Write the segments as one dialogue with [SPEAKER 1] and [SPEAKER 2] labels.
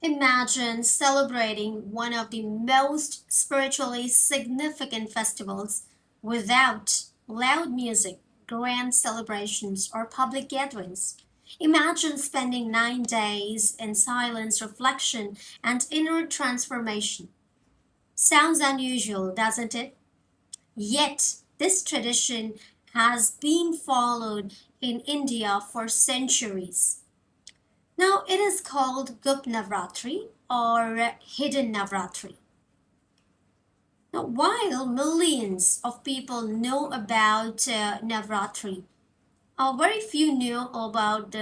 [SPEAKER 1] Imagine celebrating one of the most spiritually significant festivals without loud music, grand celebrations, or public gatherings. Imagine spending 9 days in silence, reflection, and inner transformation. Sounds unusual, doesn't it? Yet, this tradition has been followed in India for centuries. Now, it is called Gupt Navratri or Hidden Navratri. Now, while millions of people know about Navratri, very few know about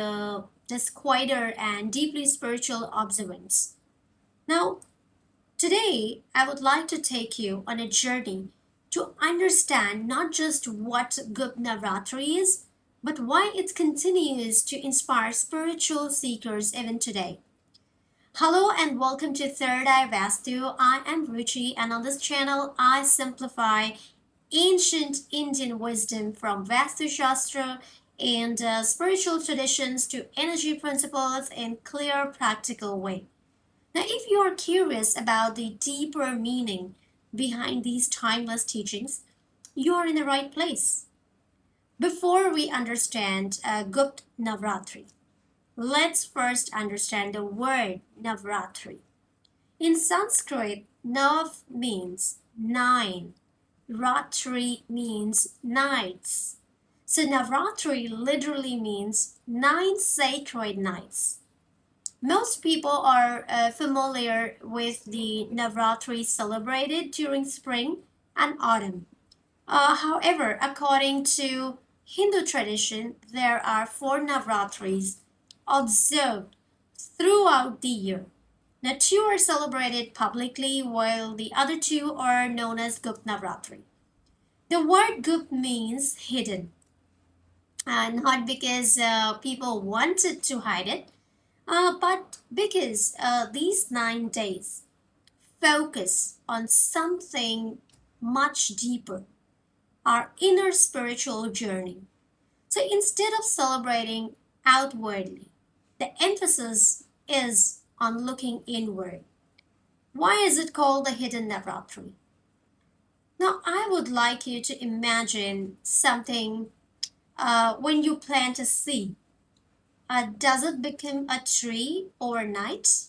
[SPEAKER 1] this quieter and deeply spiritual observance. Now, today, I would like to take you on a journey to understand not just what Gupt Navratri is, but why it continues to inspire spiritual seekers even today. Hello and welcome to Third Eye Vastu. I am Ruchi, and on this channel, I simplify ancient Indian wisdom from Vastu Shastra and spiritual traditions to energy principles in clear, practical way. Now, if you are curious about the deeper meaning behind these timeless teachings, you are in the right place. Before we understand Gupt Navratri, let's first understand the word Navratri. In Sanskrit, Nav means nine, Ratri means nights. So Navratri literally means 9 sacred nights. Most people are familiar with the Navratri celebrated during spring and autumn. However, according to Hindu tradition, there are four Navratris observed throughout the year. The two are celebrated publicly while the other two are known as Gupt Navratri. The word Gupt means hidden, not because people wanted to hide it, but because these 9 days focus on something much deeper, our inner spiritual journey. So instead of celebrating outwardly, the emphasis is on looking inward. Why is it called the Hidden Navratri? Now, I would like you to imagine something when you plant a seed. Does it become a tree overnight?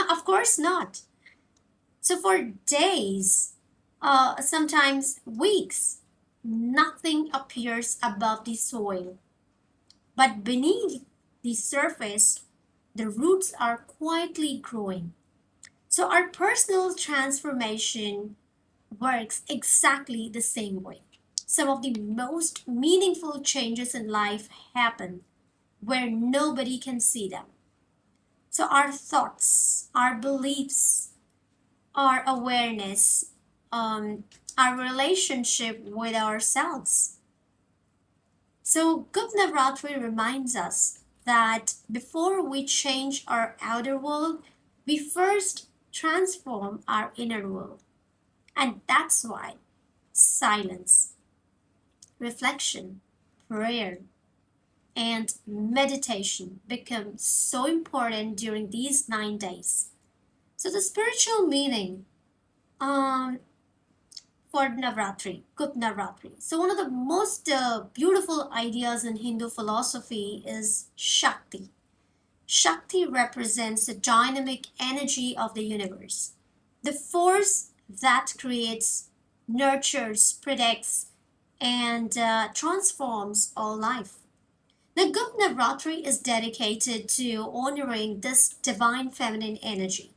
[SPEAKER 1] Of course not. So, for days, sometimes weeks, nothing appears above the soil. But beneath the surface, the roots are quietly growing. So, our personal transformation works exactly the same way. Some of the most meaningful changes in life happen where nobody can see them. So, our thoughts, our beliefs, our awareness, our relationship with ourselves. So, Gupt Navratri reminds us that before we change our outer world, we first transform our inner world. And that's why silence, reflection, prayer, and meditation become so important during these 9 days. So, the spiritual meaning um, for Navratri, Gupt Navratri. So, one of the most beautiful ideas in Hindu philosophy is Shakti. Shakti represents the dynamic energy of the universe, the force that creates, nurtures, protects, and transforms all life. The Gupt Navratri is dedicated to honoring this divine feminine energy,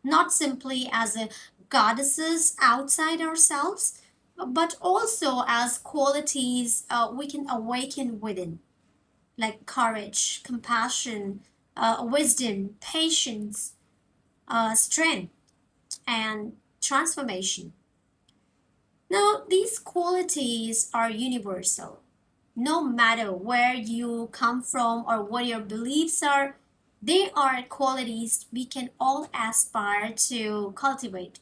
[SPEAKER 1] not simply as a goddesses outside ourselves, but also as qualities we can awaken within, like courage, compassion, wisdom, patience, strength, and transformation. Now, these qualities are universal. No matter where you come from or what your beliefs are, they are qualities we can all aspire to cultivate.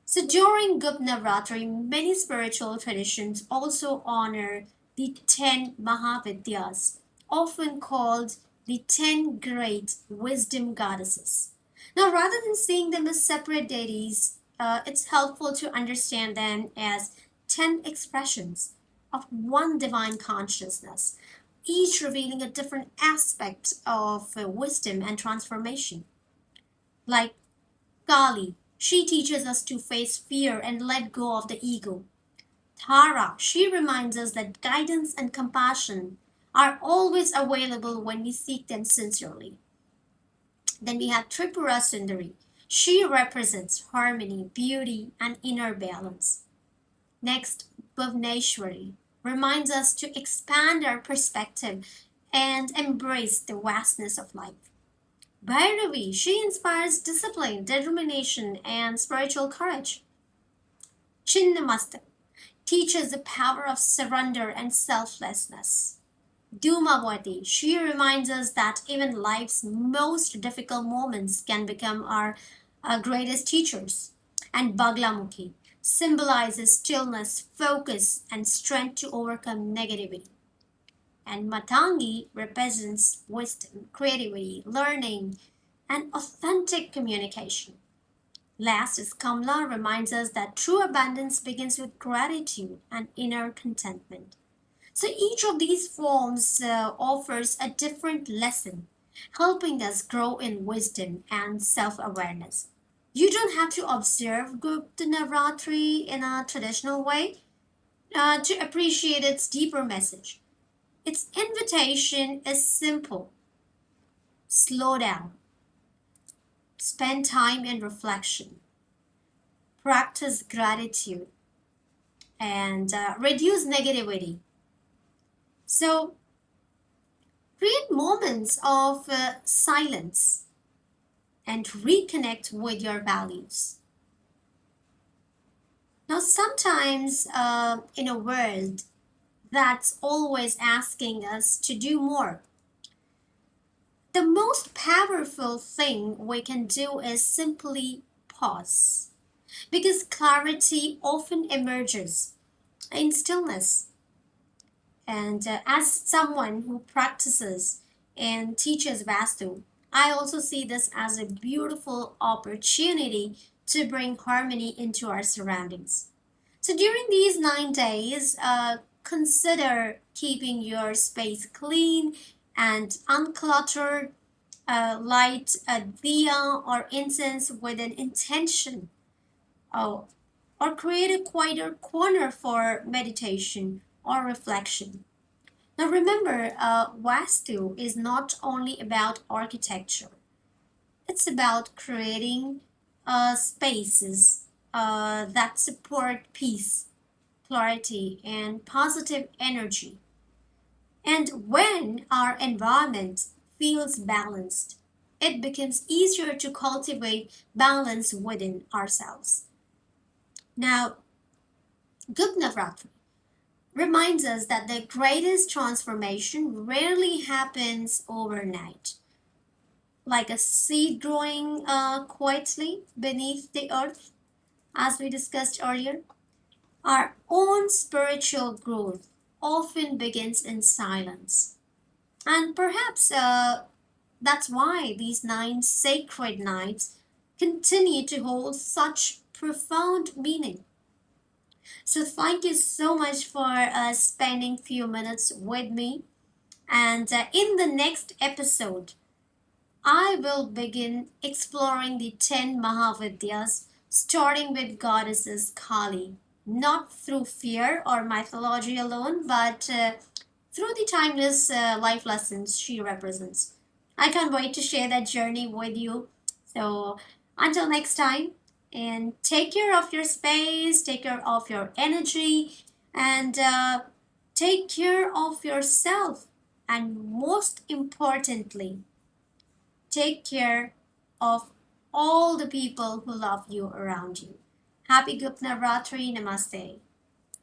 [SPEAKER 1] So during Gupt Navratri, many spiritual traditions also honor the 10 Mahavidyas, often called the 10 great wisdom goddesses. Now, rather than seeing them as separate deities, it's helpful to understand them as 10 expressions of one divine consciousness, each revealing a different aspect of wisdom and transformation. Like Kali, she teaches us to face fear and let go of the ego. Tara, she reminds us that guidance and compassion are always available when we seek them sincerely. Then we have Tripura Sundari. She represents harmony, beauty, and inner balance. Next, Bhuvneshwari reminds us to expand our perspective and embrace the vastness of life. Bhairavi, she inspires discipline, determination, and spiritual courage. Chinnamasta teaches the power of surrender and selflessness. Dhumavati, she reminds us that even life's most difficult moments can become our greatest teachers. And Baglamukhi symbolizes stillness, focus, and strength to overcome negativity. And Matangi represents wisdom, creativity, learning, and authentic communication. Last is Kamla reminds us that true abundance begins with gratitude and inner contentment. So each of these forms offers a different lesson, helping us grow in wisdom and self awareness. You don't have to observe Gupt Navratri in a traditional way to appreciate its deeper message. Its invitation is simple: slow down, spend time in reflection, practice gratitude, and reduce negativity. So, create moments of silence and reconnect with your values. Now, sometimes in a world that's always asking us to do more, the most powerful thing we can do is simply pause. Because clarity often emerges in stillness. And as someone who practices and teaches Vastu, I also see this as a beautiful opportunity to bring harmony into our surroundings. So during these 9 days, consider keeping your space clean and uncluttered. Light a diya or incense with an intention. Oh, or create a quieter corner for meditation or reflection. Now remember, Vastu is not only about architecture, it's about creating spaces that support peace, clarity, and positive energy. And when our environment feels balanced, it becomes easier to cultivate balance within ourselves. Now, Gupt Navratri reminds us that the greatest transformation rarely happens overnight. Like a seed growing quietly beneath the earth, as we discussed earlier, our own spiritual growth often begins in silence. And perhaps that's why these 9 sacred nights continue to hold such profound meaning. So thank you so much for spending few minutes with me. And in the next episode, I will begin exploring the 10 Mahavidyas, starting with goddesses Kali, not through fear or mythology alone, but through the timeless life lessons she represents. I can't wait to share that journey with you. So until next time, and take care of your space, take care of your energy, and take care of yourself. And most importantly, take care of all the people who love you around you. Happy Gupt Navratri. Namaste.